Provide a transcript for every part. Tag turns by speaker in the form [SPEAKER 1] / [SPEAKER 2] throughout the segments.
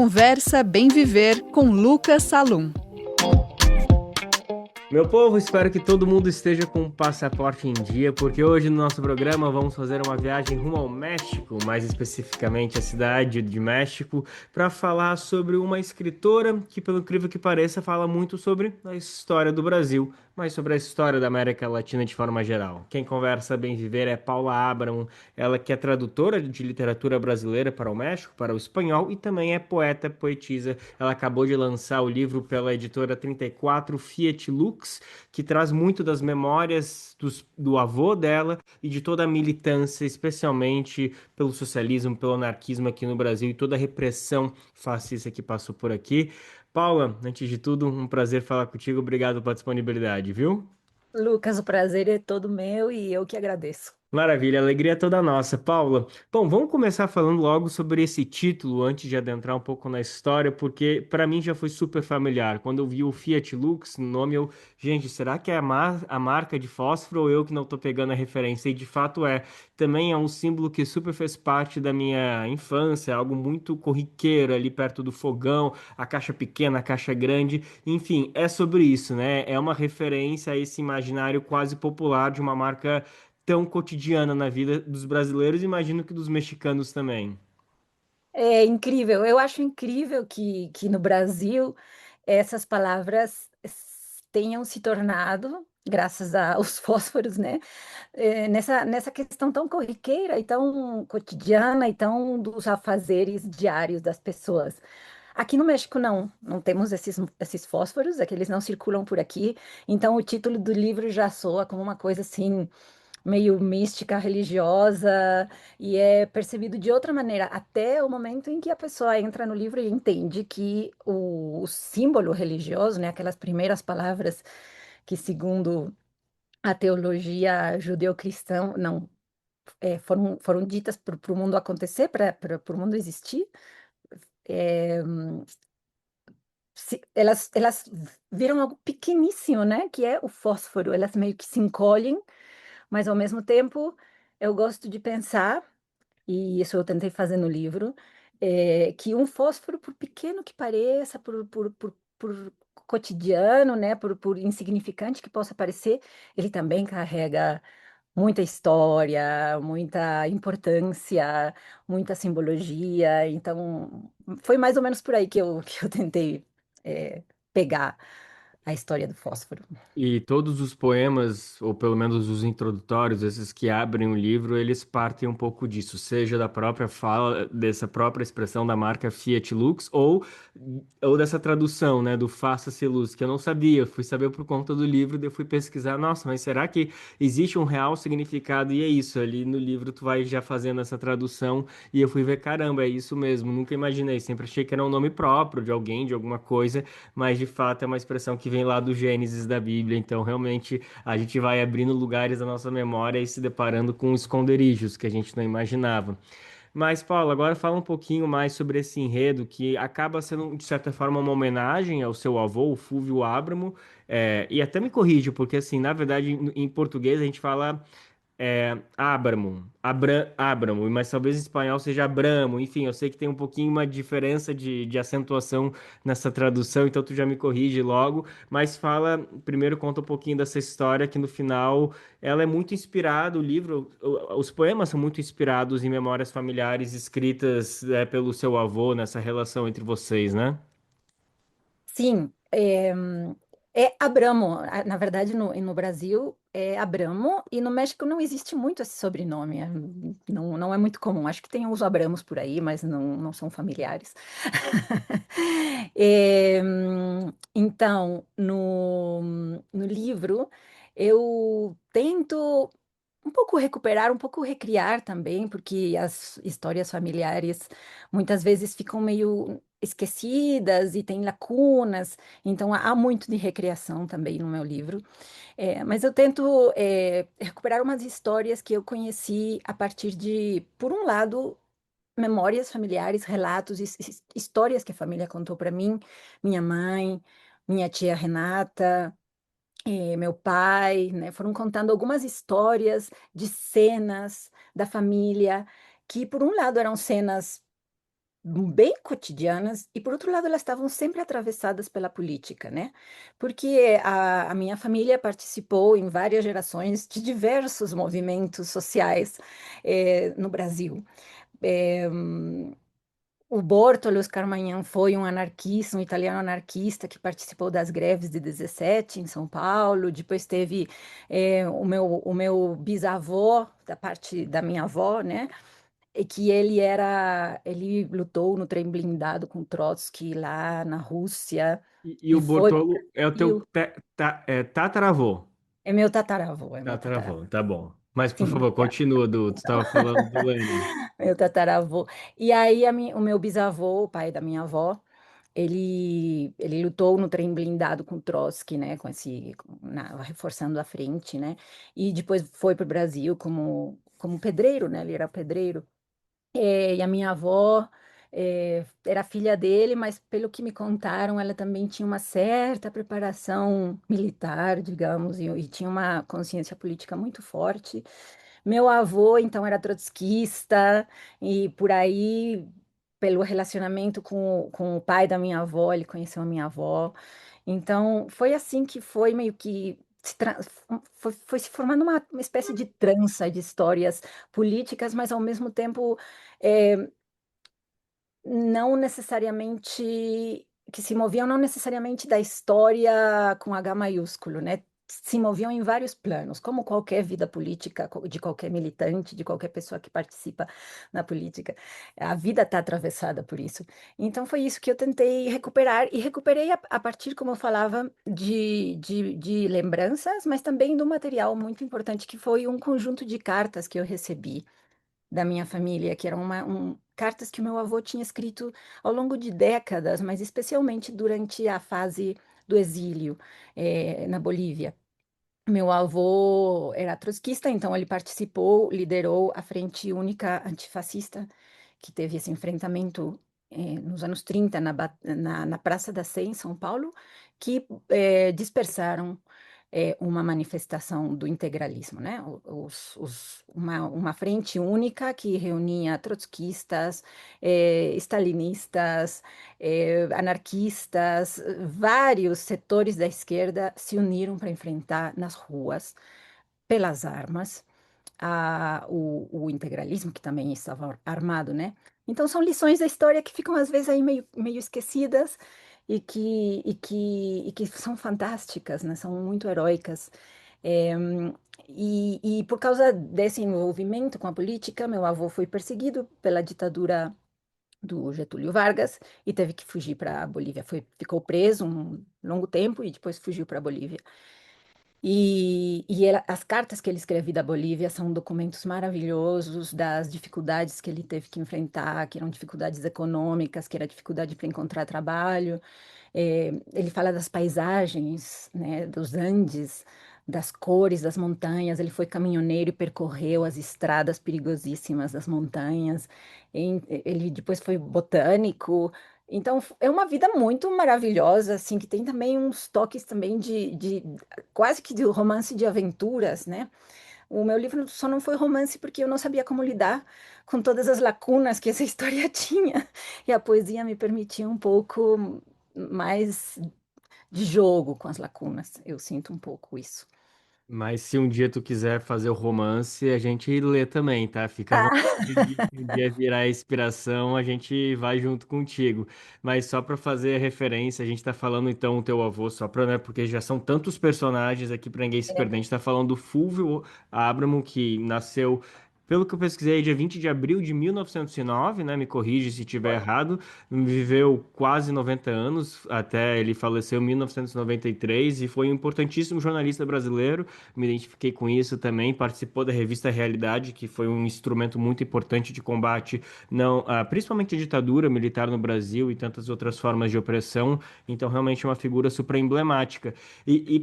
[SPEAKER 1] Conversa Bem Viver com Lucas Salum.
[SPEAKER 2] Meu povo, espero que todo mundo esteja com o passaporte em dia, porque hoje no nosso programa vamos fazer uma viagem rumo ao México, mais especificamente a cidade de México, para falar sobre uma escritora que, pelo incrível que pareça, fala muito sobre a história do Brasil, mas sobre a história da América Latina de forma geral. Quem conversa bem viver é Paula Abramo, ela que é tradutora de literatura brasileira para o México, para o espanhol e também é poeta, poetisa. Ela acabou de lançar o livro pela editora 34, Fiat Lux, que traz muito das memórias do avô dela e de toda a militância, especialmente pelo socialismo, pelo anarquismo aqui no Brasil e toda a repressão fascista que passou por aqui. Paula, antes de tudo, um prazer falar contigo. Obrigado pela disponibilidade, viu?
[SPEAKER 3] Lucas, o prazer é todo meu e eu que agradeço.
[SPEAKER 2] Maravilha, a alegria é toda nossa, Paula. Bom, vamos começar falando logo sobre esse título antes de adentrar um pouco na história, porque para mim já foi super familiar. Quando eu vi o Fiat Lux no nome, gente, será que é a marca de fósforo ou eu que não tô pegando a referência? E de fato é. Também é um símbolo que super fez parte da minha infância, algo muito corriqueiro ali perto do fogão, a caixa pequena, a caixa grande. Enfim, é sobre isso, né? É uma referência a esse imaginário quase popular de uma marca tão cotidiana na vida dos brasileiros, imagino que dos mexicanos também.
[SPEAKER 3] É incrível, eu acho incrível que no Brasil essas palavras tenham se tornado, graças aos fósforos, né? Nessa questão tão corriqueira e tão cotidiana e tão dos afazeres diários das pessoas. Aqui no México não temos esses fósforos, é que eles não circulam por aqui, então o título do livro já soa como uma coisa assim meio mística, religiosa, e é percebido de outra maneira, até o momento em que a pessoa entra no livro e entende que o símbolo religioso, né, aquelas primeiras palavras que, segundo a teologia judeu-cristã, não foram ditas para o mundo acontecer, para o mundo existir, é, elas viram algo pequeníssimo, né, que é o fósforo, elas meio que se encolhem, mas ao mesmo tempo eu gosto de pensar, e isso eu tentei fazer no livro, que um fósforo, por pequeno que pareça, por cotidiano, né, por insignificante que possa parecer, ele também carrega muita história, muita importância, muita simbologia. Então, foi mais ou menos por aí que eu tentei, pegar a história do fósforo.
[SPEAKER 2] E todos os poemas, ou pelo menos os introdutórios, esses que abrem o livro, eles partem um pouco disso, seja da própria fala, dessa própria expressão da marca Fiat Lux, ou dessa tradução, né, do Faça-se Luz, que eu não sabia, eu fui saber por conta do livro, daí eu fui pesquisar, nossa, mas será que existe um real significado? E é isso, ali no livro tu vai já fazendo essa tradução, e eu fui ver, caramba, é isso mesmo, nunca imaginei, sempre achei que era um nome próprio de alguém, de alguma coisa, mas de fato é uma expressão que vem lá do Gênesis da Bíblia, então realmente a gente vai abrindo lugares da nossa memória e se deparando com esconderijos que a gente não imaginava. Mas, Paulo, agora fala um pouquinho mais sobre esse enredo que acaba sendo, de certa forma, uma homenagem ao seu avô, o Fúvio Abramo, e até me corrige, porque, assim, na verdade, em português a gente fala Abramo, mas talvez em espanhol seja Abramo, enfim, eu sei que tem um pouquinho uma diferença de acentuação nessa tradução, então tu já me corrige logo, mas fala, primeiro conta um pouquinho dessa história que no final ela é muito inspirada, o livro, os poemas são muito inspirados em memórias familiares escritas pelo seu avô nessa relação entre vocês, né?
[SPEAKER 3] Sim, é Abramo. Na verdade, no Brasil é Abramo e no México não existe muito esse sobrenome. Não é muito comum. Acho que tem os Abramos por aí, mas não são familiares. Então, no livro, eu tento um pouco recuperar, um pouco recriar também, porque as histórias familiares muitas vezes ficam meio esquecidas e têm lacunas, então há muito de recriação também no meu livro. Mas eu tento recuperar umas histórias que eu conheci a partir de, por um lado, memórias familiares, relatos, histórias que a família contou para mim, minha mãe, minha tia Renata, meu pai, né, foram contando algumas histórias de cenas da família, que por um lado eram cenas bem cotidianas, e por outro lado, elas estavam sempre atravessadas pela política, né? Porque a minha família participou em várias gerações de diversos movimentos sociais no Brasil. Eh, o Bortolo Scarmagnan foi um anarquista, um italiano anarquista que participou das greves de 17 em São Paulo. Depois teve o meu bisavô, da parte da minha avó, né? E que ele lutou no trem blindado com Trotsky lá na Rússia
[SPEAKER 2] E
[SPEAKER 3] e
[SPEAKER 2] o
[SPEAKER 3] foi para
[SPEAKER 2] Bortolo é o
[SPEAKER 3] o
[SPEAKER 2] teu
[SPEAKER 3] Brasil.
[SPEAKER 2] tataravô.
[SPEAKER 3] É meu tataravô, é meu
[SPEAKER 2] Tataravô,
[SPEAKER 3] tataravô.
[SPEAKER 2] tá bom. Mas, por
[SPEAKER 3] Sim,
[SPEAKER 2] favor,
[SPEAKER 3] obrigada.
[SPEAKER 2] continua, Du. Tu estava falando do Lenin.
[SPEAKER 3] Meu tataravô. E aí o meu bisavô, o pai da minha avó, ele lutou no trem blindado com Trotsky, né, reforçando a frente, né, e depois foi para o Brasil como pedreiro, né, ele era pedreiro. E a minha avó era filha dele, mas pelo que me contaram, ela também tinha uma certa preparação militar, digamos, e tinha uma consciência política muito forte. Meu avô, então, era trotskista, e por aí, pelo relacionamento com o pai da minha avó, ele conheceu a minha avó. Então, foi assim que foi meio que foi se formando uma espécie de trança de histórias políticas, mas ao mesmo tempo eh, não necessariamente que se moviam não necessariamente da história com H maiúsculo, né? Se moviam em vários planos, como qualquer vida política de qualquer militante, de qualquer pessoa que participa na política. A vida está atravessada por isso. Então foi isso que eu tentei recuperar, e recuperei a partir, como eu falava, de lembranças, mas também de um material muito importante, que foi um conjunto de cartas que eu recebi da minha família, que eram cartas que o meu avô tinha escrito ao longo de décadas, mas especialmente durante a fase do exílio, na Bolívia. Meu avô era trotskista, então ele participou, liderou a Frente Única Antifascista, que teve esse enfrentamento nos anos 30 na Praça da Sé, em São Paulo, que dispersaram uma manifestação do integralismo, né? Uma frente única que reunia trotskistas, stalinistas, anarquistas, vários setores da esquerda se uniram para enfrentar nas ruas, pelas armas, o integralismo, que também estava armado, né? Então, são lições da história que ficam, às vezes, aí meio esquecidas e que são fantásticas, né? São muito heróicas. É, e por causa desse envolvimento com a política, meu avô foi perseguido pela ditadura do Getúlio Vargas e teve que fugir para a Bolívia. Ficou preso um longo tempo e depois fugiu para a Bolívia. As cartas que ele escreve da Bolívia são documentos maravilhosos das dificuldades que ele teve que enfrentar, que eram dificuldades econômicas, que era dificuldade para encontrar trabalho. Ele fala das paisagens, né, dos Andes, das cores das montanhas. Ele foi caminhoneiro e percorreu as estradas perigosíssimas das montanhas. Ele depois foi botânico. Então, é uma vida muito maravilhosa, assim, que tem também uns toques também de quase que de romance de aventuras, né? O meu livro só não foi romance porque eu não sabia como lidar com todas as lacunas que essa história tinha. E a poesia me permitia um pouco mais de jogo com as lacunas. Eu sinto um pouco isso.
[SPEAKER 2] Mas se um dia tu quiser fazer o romance, a gente lê também, tá? Fica à vontade
[SPEAKER 3] Ah,
[SPEAKER 2] de se um dia virar inspiração, a gente vai junto contigo. Mas só para fazer a referência, a gente tá falando então o teu avô, só para, né, porque já são tantos personagens aqui para ninguém se perder. A
[SPEAKER 3] é,
[SPEAKER 2] gente tá falando do Fulvio Abramo, que nasceu, pelo que eu pesquisei, dia 20 de abril de 1909, né? Me corrige se estiver
[SPEAKER 3] foi.
[SPEAKER 2] errado. Viveu quase 90 anos, até ele faleceu em 1993 e foi um importantíssimo jornalista brasileiro. Me identifiquei com isso também. Participou da revista Realidade, que foi um instrumento muito importante de combate, não, principalmente a ditadura militar no Brasil e tantas outras formas de opressão. Então, realmente é uma figura super emblemática.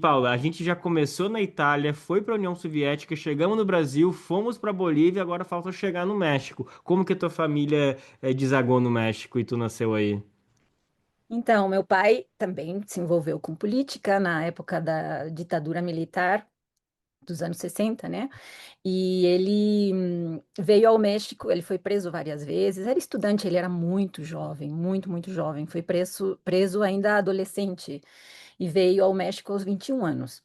[SPEAKER 2] Paula, a gente já começou na Itália, foi para a União Soviética, chegamos no Brasil, fomos para Bolívia, agora falta chegar no México. Como que a tua família desagou no México e tu nasceu aí?
[SPEAKER 3] Então, meu pai também se envolveu com política na época da ditadura militar, dos anos 60, né? E ele veio ao México, ele foi preso várias vezes, era estudante, ele era muito jovem, muito, muito jovem, foi preso ainda adolescente e veio ao México aos 21 anos.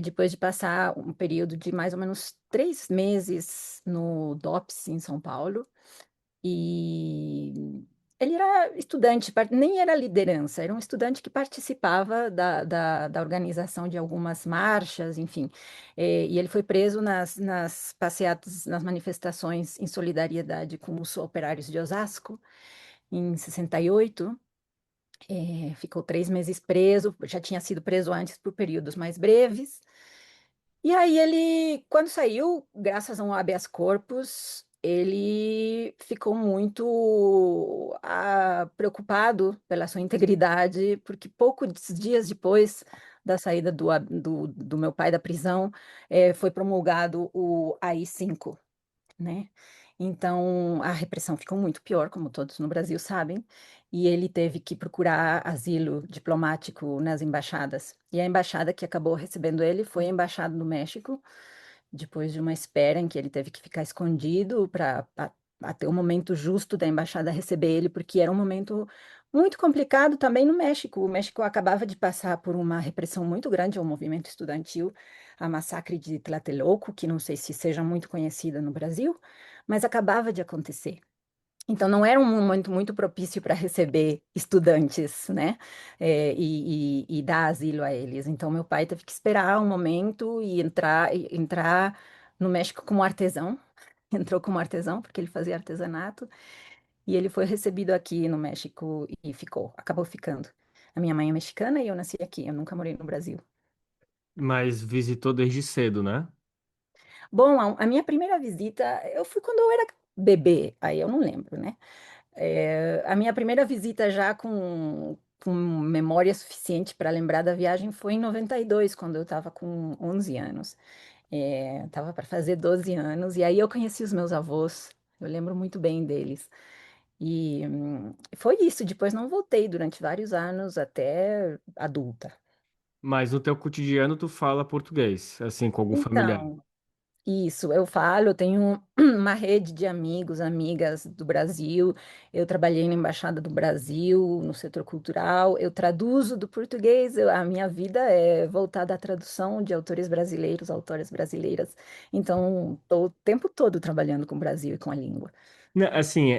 [SPEAKER 3] Depois de passar um período de mais ou menos 3 meses no DOPS em São Paulo, e ele era estudante, nem era liderança, era um estudante que participava da organização de algumas marchas, enfim. E ele foi preso nas passeatas, nas manifestações em solidariedade com os operários de Osasco, em 68. Ficou 3 meses preso, já tinha sido preso antes por períodos mais breves. E aí ele, quando saiu, graças a um habeas corpus, ele ficou muito preocupado pela sua integridade, porque poucos dias depois da saída do meu pai da prisão, foi promulgado o AI-5, né? Então, a repressão ficou muito pior, como todos no Brasil sabem, e ele teve que procurar asilo diplomático nas embaixadas. E a embaixada que acabou recebendo ele foi a Embaixada do México, depois de uma espera em que ele teve que ficar escondido para até o momento justo da embaixada receber ele, porque era um momento muito complicado também no México. O México acabava de passar por uma repressão muito grande ao movimento estudantil, a massacre de Tlatelolco, que não sei se seja muito conhecida no Brasil, mas acabava de acontecer. Então, não era um momento muito propício para receber estudantes, né? E dar asilo a eles. Então, meu pai teve que esperar um momento e entrar no México como artesão. Entrou como artesão, porque ele fazia artesanato. E ele foi recebido aqui no México e acabou ficando. A minha mãe é mexicana e eu nasci aqui. Eu nunca morei no Brasil.
[SPEAKER 2] Mas visitou desde cedo, né?
[SPEAKER 3] Bom, a minha primeira visita, eu fui quando eu era bebê, aí eu não lembro, né? A minha primeira visita já com memória suficiente para lembrar da viagem foi em 92, quando eu estava com 11 anos. Estava para fazer 12 anos, e aí eu conheci os meus avós, eu lembro muito bem deles. E foi isso, depois não voltei durante vários anos até adulta.
[SPEAKER 2] Mas no teu cotidiano tu fala português, assim, com algum familiar.
[SPEAKER 3] Então, isso, eu falo, eu tenho uma rede de amigos, amigas do Brasil. Eu trabalhei na Embaixada do Brasil, no setor cultural. Eu traduzo do português. A minha vida é voltada à tradução de autores brasileiros, autoras brasileiras. Então, estou o tempo todo trabalhando com o Brasil e com a língua.
[SPEAKER 2] Assim,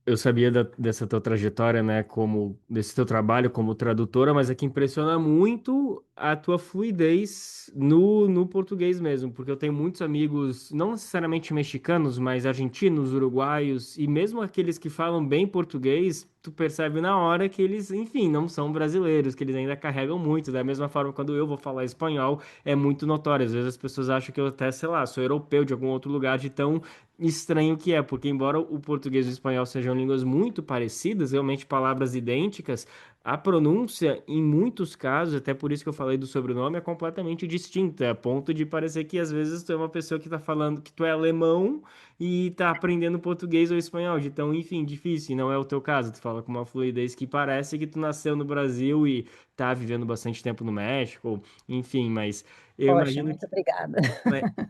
[SPEAKER 2] eu sabia dessa tua trajetória, né, como desse teu trabalho como tradutora, mas é que impressiona muito a tua fluidez no português mesmo, porque eu tenho muitos amigos, não necessariamente mexicanos, mas argentinos, uruguaios, e mesmo aqueles que falam bem português, tu percebe na hora que eles, enfim, não são brasileiros, que eles ainda carregam muito, da mesma forma quando eu vou falar espanhol, é muito notório, às vezes as pessoas acham que eu até, sei lá, sou europeu de algum outro lugar, de tão estranho que é, porque embora o português e o espanhol sejam línguas muito parecidas, realmente palavras idênticas, a pronúncia, em muitos casos, até por isso que eu falei do sobrenome, é completamente distinta, a ponto de parecer que às vezes tu é uma pessoa que tá falando que tu é alemão e tá aprendendo português ou espanhol, de tão, enfim, difícil, e não é o teu caso, tu fala com uma fluidez que parece que tu nasceu no Brasil e tá vivendo bastante tempo no México, enfim, mas eu
[SPEAKER 3] Poxa,
[SPEAKER 2] imagino
[SPEAKER 3] muito obrigada.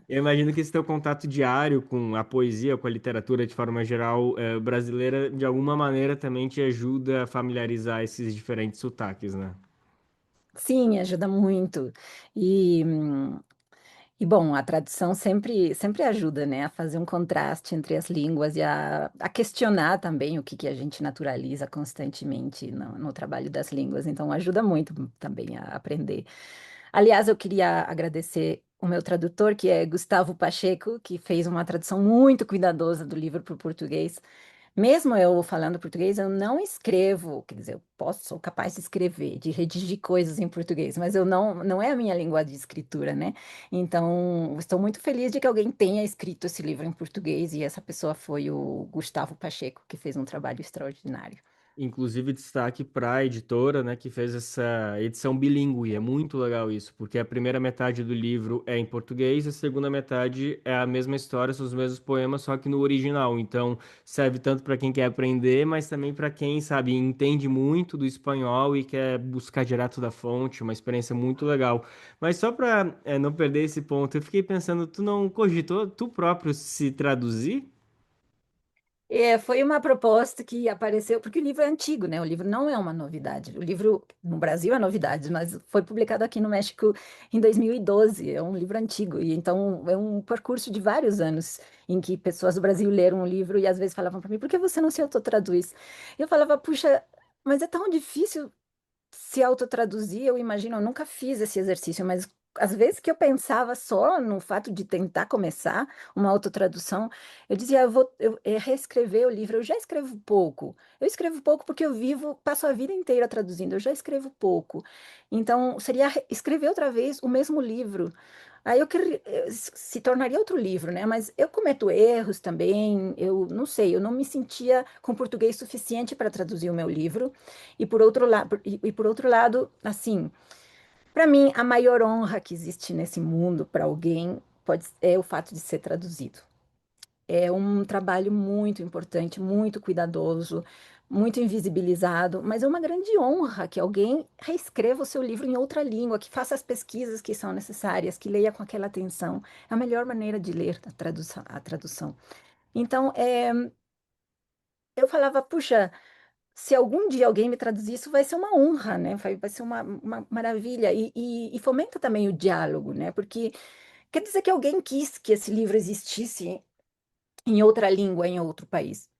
[SPEAKER 2] eu imagino que esse teu contato diário com a poesia, com a literatura de forma geral, brasileira, de alguma maneira também te ajuda a familiarizar esses diferentes sotaques, né?
[SPEAKER 3] Sim, ajuda muito. E, bom, a tradução sempre ajuda, né, a fazer um contraste entre as línguas e a questionar também o que a gente naturaliza constantemente no trabalho das línguas. Então, ajuda muito também a aprender. Aliás, eu queria agradecer o meu tradutor, que é Gustavo Pacheco, que fez uma tradução muito cuidadosa do livro para o português. Mesmo eu falando português, eu não escrevo, quer dizer, eu sou capaz de escrever, de redigir coisas em português, mas eu não é a minha língua de escritura, né? Então, estou muito feliz de que alguém tenha escrito esse livro em português e essa pessoa foi o Gustavo Pacheco, que fez um trabalho extraordinário.
[SPEAKER 2] Inclusive, destaque para a editora, né, que fez essa edição bilíngue. É muito legal isso, porque a primeira metade do livro é em português, a segunda metade é a mesma história, são os mesmos poemas, só que no original. Então, serve tanto para quem quer aprender, mas também para quem, sabe, entende muito do espanhol e quer buscar direto da fonte. Uma experiência muito legal. Mas só para não perder esse ponto, eu fiquei pensando, tu não cogitou tu próprio se traduzir?
[SPEAKER 3] É, foi uma proposta que apareceu, porque o livro é antigo, né? O livro não é uma novidade. O livro no Brasil é novidade, mas foi publicado aqui no México em 2012. É um livro antigo, e então é um percurso de vários anos em que pessoas do Brasil leram o livro e às vezes falavam para mim: por que você não se autotraduz? Eu falava: puxa, mas é tão difícil se autotraduzir, eu imagino, eu nunca fiz esse exercício, mas às vezes que eu pensava só no fato de tentar começar uma autotradução, eu dizia, reescrever o livro, eu já escrevo pouco. Eu escrevo pouco porque eu vivo, passo a vida inteira traduzindo, eu já escrevo pouco. Então, seria escrever outra vez o mesmo livro. Aí se tornaria outro livro, né? Mas eu cometo erros também, eu não sei, eu não me sentia com português suficiente para traduzir o meu livro. E por outro lado, assim, para mim, a maior honra que existe nesse mundo para alguém é o fato de ser traduzido. É um trabalho muito importante, muito cuidadoso, muito invisibilizado, mas é uma grande honra que alguém reescreva o seu livro em outra língua, que faça as pesquisas que são necessárias, que leia com aquela atenção. É a melhor maneira de ler a tradução. Então, eu falava, puxa, se algum dia alguém me traduzir, isso vai ser uma honra, né? Vai ser uma maravilha. E fomenta também o diálogo, né? Porque quer dizer que alguém quis que esse livro existisse em outra língua, em outro país.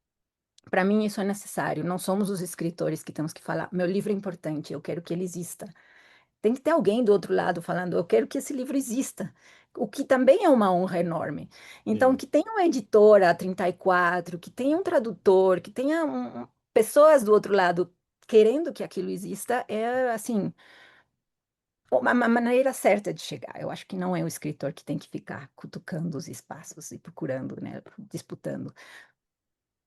[SPEAKER 3] Para mim, isso é necessário. Não somos os escritores que temos que falar, meu livro é importante, eu quero que ele exista. Tem que ter alguém do outro lado falando, eu quero que esse livro exista. O que também é uma honra enorme. Então,
[SPEAKER 2] Sim.
[SPEAKER 3] que tenha uma editora 34, que tenha um tradutor, que tenha pessoas do outro lado querendo que aquilo exista, é assim, uma maneira certa de chegar. Eu acho que não é o escritor que tem que ficar cutucando os espaços e procurando, né, disputando.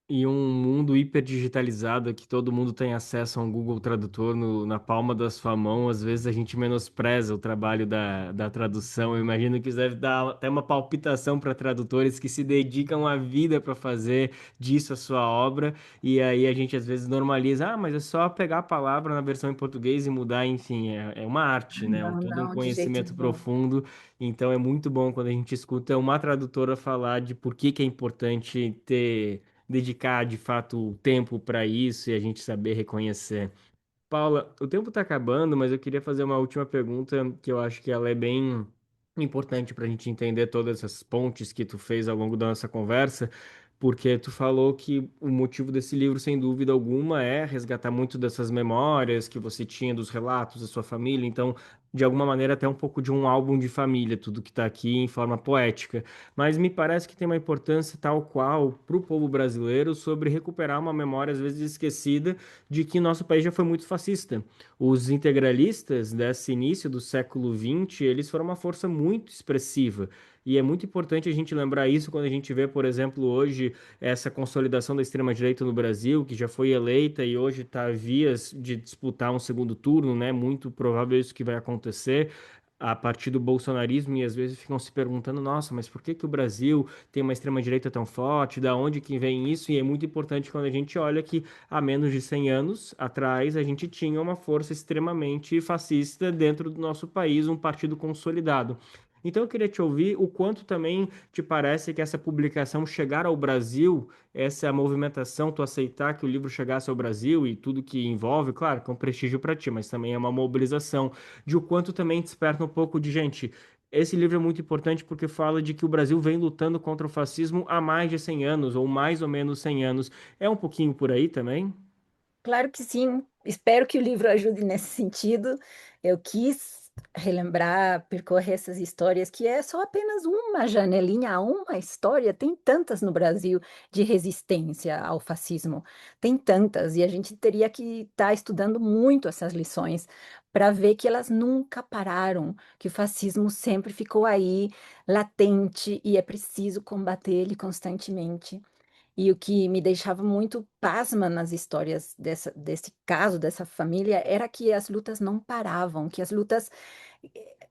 [SPEAKER 2] E um mundo hiper digitalizado que todo mundo tem acesso a um Google Tradutor na palma da sua mão, às vezes a gente menospreza o trabalho da tradução. Eu imagino que isso deve dar até uma palpitação para tradutores que se dedicam a vida para fazer disso a sua obra, e aí a gente às vezes normaliza, ah, mas é só pegar a palavra na versão em português e mudar, enfim, é uma arte, né?
[SPEAKER 3] Não,
[SPEAKER 2] Todo um
[SPEAKER 3] não, de jeito
[SPEAKER 2] conhecimento
[SPEAKER 3] nenhum.
[SPEAKER 2] profundo. Então é muito bom quando a gente escuta uma tradutora falar de por que que é importante ter dedicar de fato o tempo para isso e a gente saber reconhecer. Paula, o tempo está acabando, mas eu queria fazer uma última pergunta que eu acho que ela é bem importante para a gente entender todas essas pontes que tu fez ao longo da nossa conversa, porque tu falou que o motivo desse livro, sem dúvida alguma, é resgatar muito dessas memórias que você tinha dos relatos da sua família, então, de alguma maneira, até um pouco de um álbum de família, tudo que está aqui em forma poética. Mas me parece que tem uma importância tal qual para o povo brasileiro sobre recuperar uma memória, às vezes esquecida, de que nosso país já foi muito fascista. Os integralistas desse início do século XX, eles foram uma força muito expressiva. E é muito importante a gente lembrar isso quando a gente vê, por exemplo, hoje essa consolidação da extrema-direita no Brasil, que já foi eleita e hoje está vias de disputar um segundo turno, né? Muito provável isso que vai acontecer a partir do bolsonarismo e às vezes ficam se perguntando, nossa, mas por que que o Brasil tem uma extrema-direita tão forte? Da onde que vem isso? E é muito importante quando a gente olha que há menos de 100 anos atrás a gente tinha uma força extremamente fascista dentro do nosso país, um partido consolidado. Então eu queria te ouvir o quanto também te parece que essa publicação chegar ao Brasil, essa movimentação, tu aceitar que o livro chegasse ao Brasil e tudo que envolve, claro, que é um prestígio para ti, mas também é uma mobilização de o quanto também desperta um pouco de gente. Esse livro é muito importante porque fala de que o Brasil vem lutando contra o fascismo há mais de 100 anos, ou mais ou menos 100 anos. É um pouquinho por aí também?
[SPEAKER 3] Claro que sim. Espero que o livro ajude nesse sentido. Eu quis relembrar, percorrer essas histórias, que é só apenas uma janelinha, uma história. Tem tantas no Brasil de resistência ao fascismo. Tem tantas. E a gente teria que estar estudando muito essas lições para ver que elas nunca pararam, que o fascismo sempre ficou aí, latente, e é preciso combater ele constantemente. E o que me deixava muito pasma nas histórias desse caso, dessa família, era que as lutas não paravam, que as lutas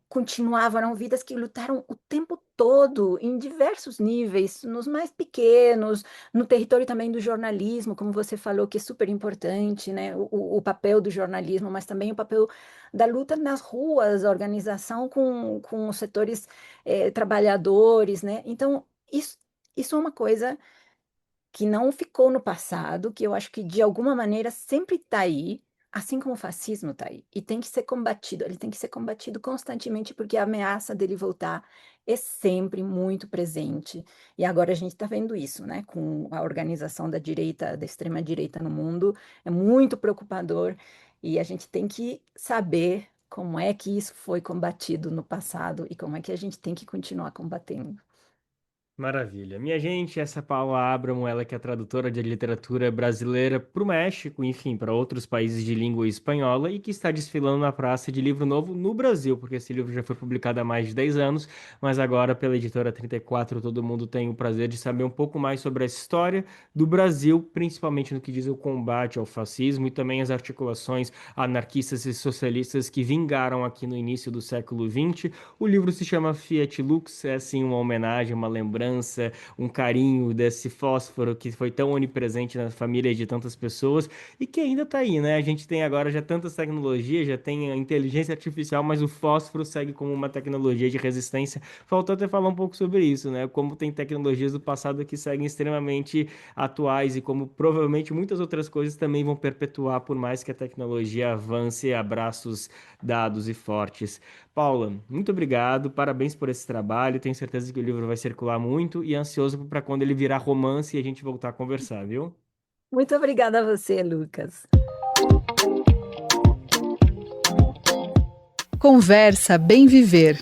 [SPEAKER 3] continuavam, eram vidas que lutaram o tempo todo, em diversos níveis, nos mais pequenos, no território também do jornalismo, como você falou, que é super importante, né? O papel do jornalismo, mas também o papel da luta nas ruas, a organização com os setores trabalhadores, né? Então, isso é uma coisa que não ficou no passado, que eu acho que de alguma maneira sempre está aí, assim como o fascismo está aí, e tem que ser combatido, ele tem que ser combatido constantemente, porque a ameaça dele voltar é sempre muito presente. E agora a gente está vendo isso, né, com a organização da direita, da extrema-direita no mundo, é muito preocupador, e a gente tem que saber como é que isso foi combatido no passado e como é que a gente tem que continuar combatendo.
[SPEAKER 2] Maravilha. Minha gente, essa é a Paula Abramo, ela que é tradutora de literatura brasileira para o México, enfim, para outros países de língua espanhola e que está desfilando na Praça de Livro Novo no Brasil, porque esse livro já foi publicado há mais de 10 anos, mas agora pela editora 34 todo mundo tem o prazer de saber um pouco mais sobre a história do Brasil, principalmente no que diz o combate ao fascismo e também as articulações anarquistas e socialistas que vingaram aqui no início do século XX. O livro se chama Fiat Lux, é assim uma homenagem, uma lembrança, um carinho desse fósforo que foi tão onipresente na família de tantas pessoas e que ainda está aí, né? A gente tem agora já tantas tecnologias, já tem a inteligência artificial, mas o fósforo segue como uma tecnologia de resistência. Faltou até falar um pouco sobre isso, né? Como tem tecnologias do passado que seguem extremamente atuais e como provavelmente muitas outras coisas também vão perpetuar por mais que a tecnologia avance a braços dados e fortes. Paula, muito obrigado, parabéns por esse trabalho. Tenho certeza que o livro vai circular muito e ansioso para quando ele virar romance e a gente voltar a conversar, viu?
[SPEAKER 3] Muito obrigada a você, Lucas.
[SPEAKER 1] Conversa Bem Viver.